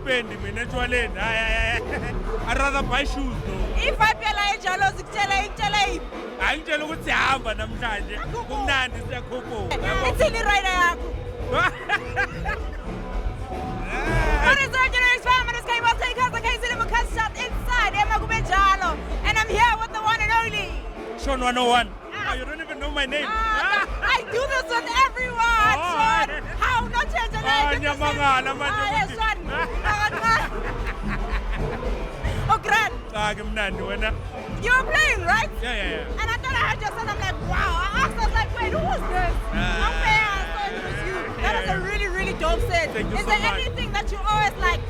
angispendi mina etshwaleni. I'd rather buy shoes though. I-vibe yala enjalo zikutshela ikutshela yiphi? Hayi ngitshela ukuthi siyahamba namhlanje. Kumnandi siyakhuphuka. Ithini irider yakho? What is our generic spam? This came out take us the case in the shot inside Emma Gubejalo. And I'm here with the one and only Sean 101. Oh, you don't even know my name. I do this with everyone. Sean, how not change the name? Nyamangala Yes, Sean. Oh, grand. Kumnandi wena. You were playing, right? Yeah. And I thought I heard your son. I'm like, wow. I asked, I was like, wait, who was this? Okay, I thought it was you. That was a really, really dope set. Thank you Is so there much. anything that you always like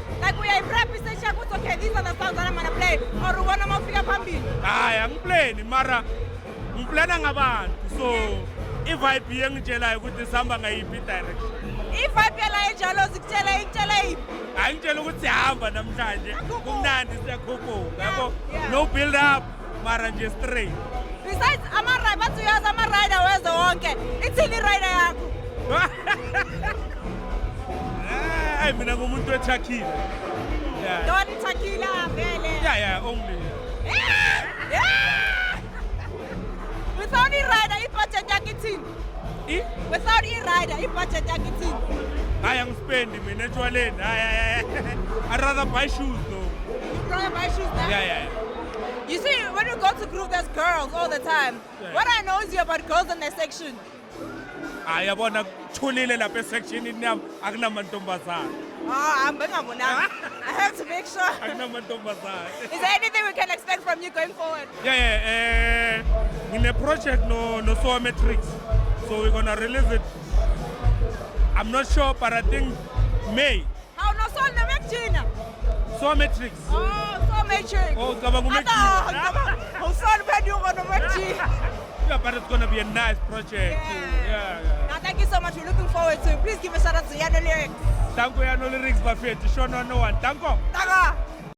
we are in prep, we say, Shaq, okay, these are the songs that I'm going to play? Or one of my figure pambi? Angiplani mara ngiplana ngabantu. So i-vibe engitshelayo ukuthi sihamba ngayiphi direction. I-vibe yala enjalo zikutshela ikutshela yiphi? Hayi ngitshela ukuthi siyahamba namhlanje. Kumnandi siyakhuphuka. Yabo. Yeah. No build up mara nje straight. Besides, bathi uyazi ama-rider weze wonke. Ithini irider yakho? Hayi mina ngumuntu weTakile. Yeah. Don't Takila, vele. Yeah, only. Without i-rider, i-budget yakho ithini? Without i-rider, i-budget yakho ithini? Hayi angispendi mina etshwaleni. I'd rather buy shoes though. You rather buy shoes now? Yeah. You see, when you go to group, there's girls all the time. Yeah. What I know is you about girls in their section. Hayi yabona kuthulile lapha esection yami akunamantombazana. I'm I have to make sure. Akunamantombazana. Is there anything we can expect from you going forward? Yeah. In a project no Somatrix. So we're gonna release it. I'm not sure, but I think May. How no so na mekjina? Somatrix. Oh, so matrix. Oh, cabanga umekjina. How so when you gonna mekjina? Yeah, but it's gonna be a nice project. Yeah. Now, thank you so much. We're looking forward to it. Please give a shout out to Yano Lyrics. Thank you, Yano Lyrics Buffet. Sean 101. Thank you. Taka.